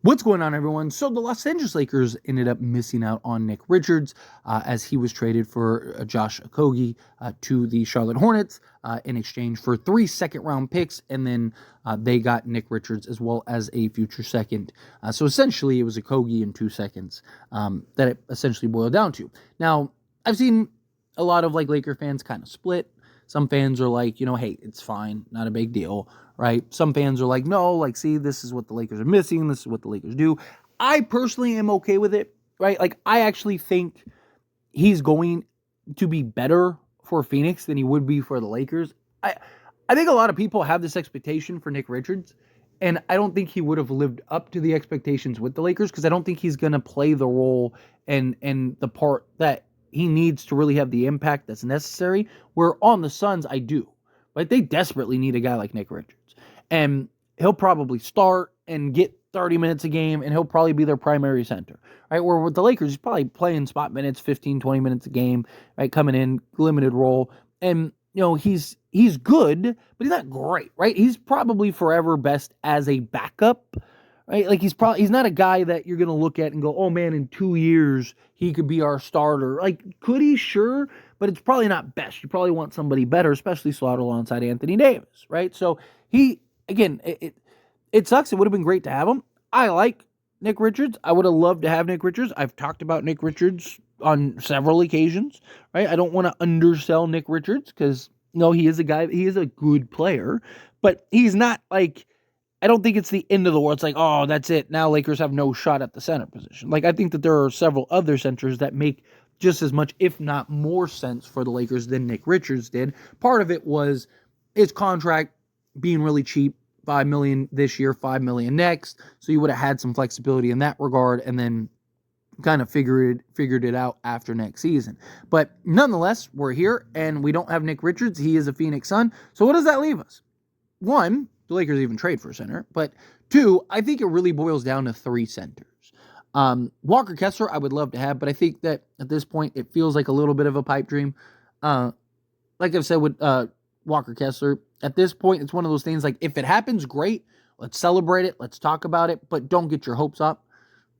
What's going on, everyone? So the Los Angeles Lakers ended up missing out on Nick Richards as he was traded for Josh Okogie to the Charlotte Hornets in exchange for 3 second-round picks, and then they got Nick Richards as well as a future second. So essentially, it was Okogie in 2 seconds that it essentially boiled down to. Now, I've seen a lot of Laker fans kind of split. Some fans are like, hey, it's fine, not a big deal, right? Some fans are like, no, see, this is what the Lakers are missing. This is what the Lakers do. I personally am okay with it, right? I actually think he's going to be better for Phoenix than he would be for the Lakers. I think a lot of people have this expectation for Nick Richards, and I don't think he would have lived up to the expectations with the Lakers because I don't think he's going to play the role and the part that he needs to really have the impact that's necessary, where on the Suns, I do. Right? They desperately need a guy like Nick Richards. And he'll probably start and get 30 minutes a game, and he'll probably be their primary center. Right? Where with the Lakers, he's probably playing spot minutes, 15, 20 minutes a game, right? Coming in, limited role. And, he's good, but he's not great, right? He's probably forever best as a backup, right? He's not a guy that you're going to look at and go, oh man, in 2 years, he could be our starter. Could he? Sure. But it's probably not best. You probably want somebody better, especially slotted alongside Anthony Davis, right? So it sucks. It would have been great to have him. I like Nick Richards. I would have loved to have Nick Richards. I've talked about Nick Richards on several occasions, right? I don't want to undersell Nick Richards because, he is a guy, he is a good player, but he's not I don't think it's the end of the world. It's oh, that's it. Now Lakers have no shot at the center position. I think that there are several other centers that make just as much, if not more sense for the Lakers than Nick Richards did. Part of it was his contract being really cheap, $5 million this year, $5 million next. So you would have had some flexibility in that regard and then kind of figured it out after next season. But nonetheless, we're here and we don't have Nick Richards. He is a Phoenix Sun. So what does that leave us? One, the Lakers even trade for a center. But two, I think it really boils down to 3 centers. Walker Kessler, I would love to have, but I think that at this point, it feels like a little bit of a pipe dream. Like I've said with Walker Kessler, at this point, it's one of those things if it happens, great. Let's celebrate it. Let's talk about it, but don't get your hopes up,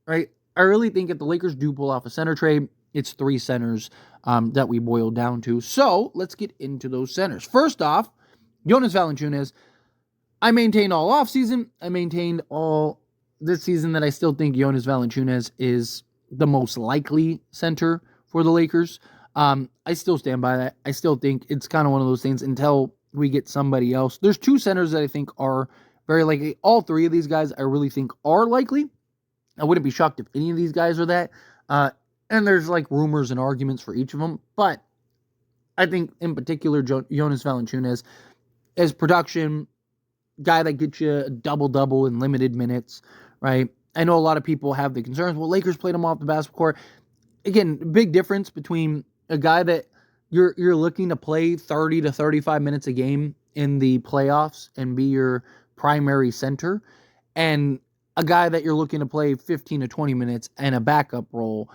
right? I really think if the Lakers do pull off a center trade, it's 3 centers that we boil down to. So let's get into those centers. First off, Jonas Valanciunas. I maintained all offseason. I maintained all this season that I still think Jonas Valanciunas is the most likely center for the Lakers. I still stand by that. I still think it's kind of one of those things until we get somebody else. There's 2 centers that I think are very likely. All 3 of these guys I really think are likely. I wouldn't be shocked if any of these guys are that. And there's rumors and arguments for each of them. But I think in particular Jonas Valanciunas as production, guy that gets you a double-double in limited minutes, right? I know a lot of people have the concerns. Well, Lakers played him off the basketball court. Again, big difference between a guy that you're looking to play 30 to 35 minutes a game in the playoffs and be your primary center, and a guy that you're looking to play 15 to 20 minutes and a backup role.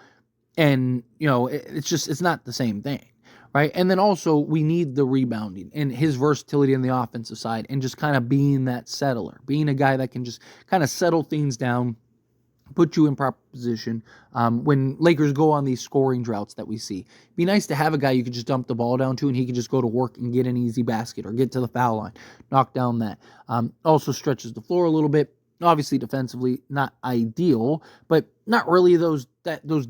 And, it's not the same thing. Right. And then also we need the rebounding and his versatility on the offensive side and just kind of being that settler, being a guy that can just kind of settle things down, put you in proper position when Lakers go on these scoring droughts that we see. Be nice to have a guy you could just dump the ball down to and he could just go to work and get an easy basket or get to the foul line, knock down that. Also stretches the floor a little bit. Obviously, defensively, not ideal, but not really those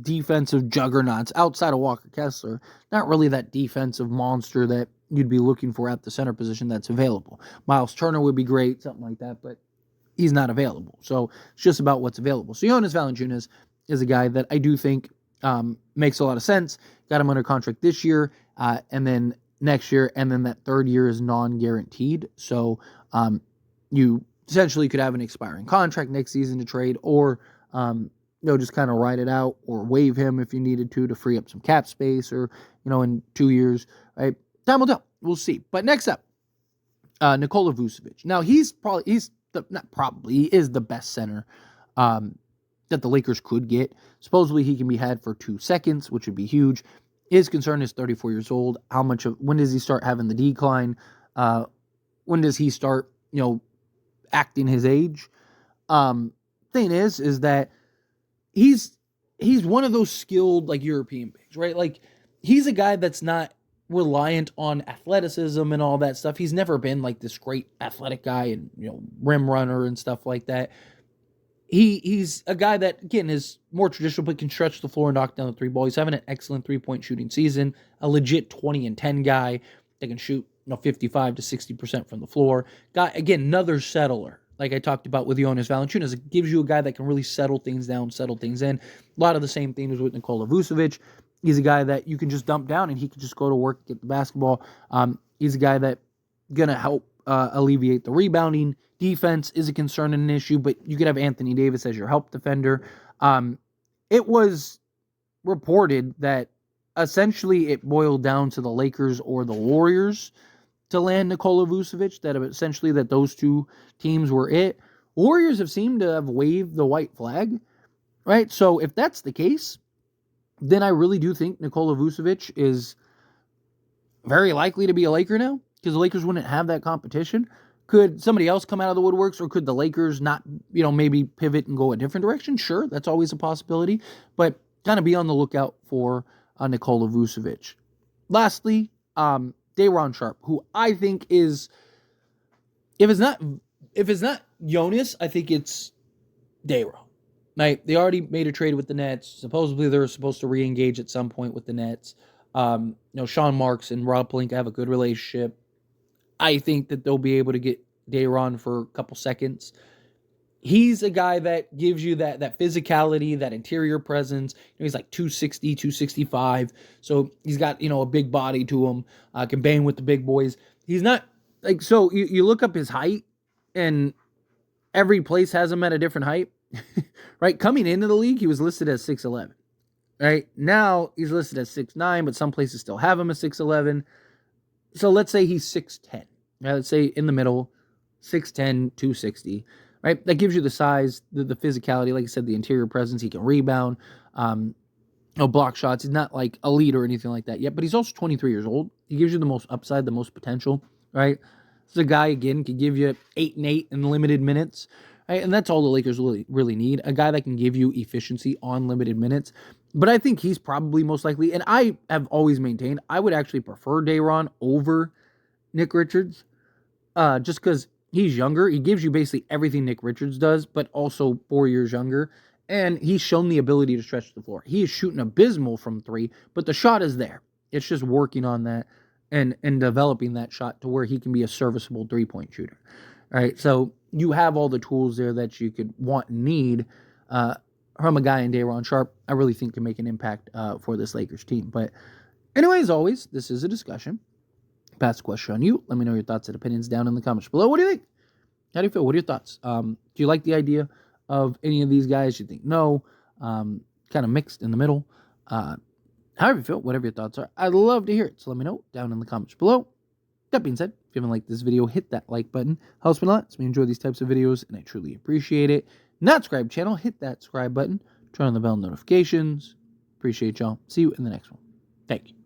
defensive juggernauts outside of Walker Kessler. Not really that defensive monster that you'd be looking for at the center position that's available. Miles Turner would be great, something like that, but he's not available. So it's just about what's available. So Jonas Valanciunas is a guy that I do think makes a lot of sense. Got him under contract this year, and then next year, and then that 3rd year is non-guaranteed. So you essentially could have an expiring contract next season to trade or, just kind of ride it out or waive him if you needed to free up some cap space or, in 2 years, right? Time will tell. We'll see. But next up, Nikola Vucevic. Now, he is the best center that the Lakers could get. Supposedly, he can be had for 2 seconds, which would be huge. His concern is 34 years old. When does he start having the decline? When does he start, acting his age? thing is that he's one of those skilled like European bigs, right? Like he's a guy that's not reliant on athleticism and all that stuff. He's never been like this great athletic guy and rim runner and stuff like that. He's a guy that again is more traditional but can stretch the floor and knock down the three ball. He's having an excellent 3-point shooting season, a legit 20 and 10 guy that can shoot 55 to 60% from the floor. Guy again, another settler. Like I talked about with Jonas Valanciunas, it gives you a guy that can really settle things down, settle things in. A lot of the same things with Nikola Vucevic. He's a guy that you can just dump down and he can just go to work, get the basketball. He's a guy that gonna help alleviate the rebounding. Defense is a concern and an issue, but you could have Anthony Davis as your help defender. It was reported that essentially it boiled down to the Lakers or the Warriors to land Nikola Vucevic, that essentially that those two teams were it. Warriors have seemed to have waved the white flag, right? So if that's the case, then I really do think Nikola Vucevic is very likely to be a Laker now, because the Lakers wouldn't have that competition. Could somebody else come out of the woodworks, or could the Lakers not, maybe pivot and go a different direction? Sure, that's always a possibility, but kind of be on the lookout for Nikola Vucevic. Lastly, Sharpe, who I think is, if it's not Jonas, I think it's Dayron. Right? They already made a trade with the Nets. Supposedly they're supposed to re-engage at some point with the Nets. Sean Marks and Rob Pelinka have a good relationship. I think that they'll be able to get Dayron for a couple seconds. He's a guy that gives you that physicality, that interior presence. He's like 260, 265. So he's got, a big body to him. Can bang with the big boys. He's not like, so you look up his height and every place has him at a different height, right? Coming into the league, he was listed as 6'11", right? Now he's listed as 6'9", but some places still have him as 6'11". So let's say he's 6'10". Right? Let's say in the middle, 6'10", 260. Right? That gives you the size, the physicality, like I said, the interior presence. He can rebound, block shots. He's not like elite or anything like that yet, but he's also 23 years old. He gives you the most upside, the most potential, right? This is a guy, again, can give you 8 and 8 in limited minutes, right? And that's all the Lakers really need, a guy that can give you efficiency on limited minutes. But I think he's probably most likely, and I have always maintained, I would actually prefer Dayron over Nick Richards, just because he's younger. He gives you basically everything Nick Richards does, but also 4 years younger. And he's shown the ability to stretch the floor. He is shooting abysmal from 3, but the shot is there. It's just working on that and developing that shot to where he can be a serviceable 3-point shooter. All right, so you have all the tools there that you could want and need from a guy in Dayron Sharpe. I really think can make an impact for this Lakers team. But anyway, as always, this is a discussion. Pass the question on you. Let me know your thoughts and opinions down in the comments below. What do you think? How do you feel? What are your thoughts? Do you like the idea of any of these guys? You think no? Kind of mixed in the middle. However you feel, whatever your thoughts are, I'd love to hear it. So let me know down in the comments below. That being said, if you haven't liked this video, hit that like button. Helps me a lot. It's me enjoy these types of videos, and I truly appreciate it. Not subscribe channel, hit that subscribe button. Turn on the bell notifications. Appreciate y'all. See you in the next one. Thank you.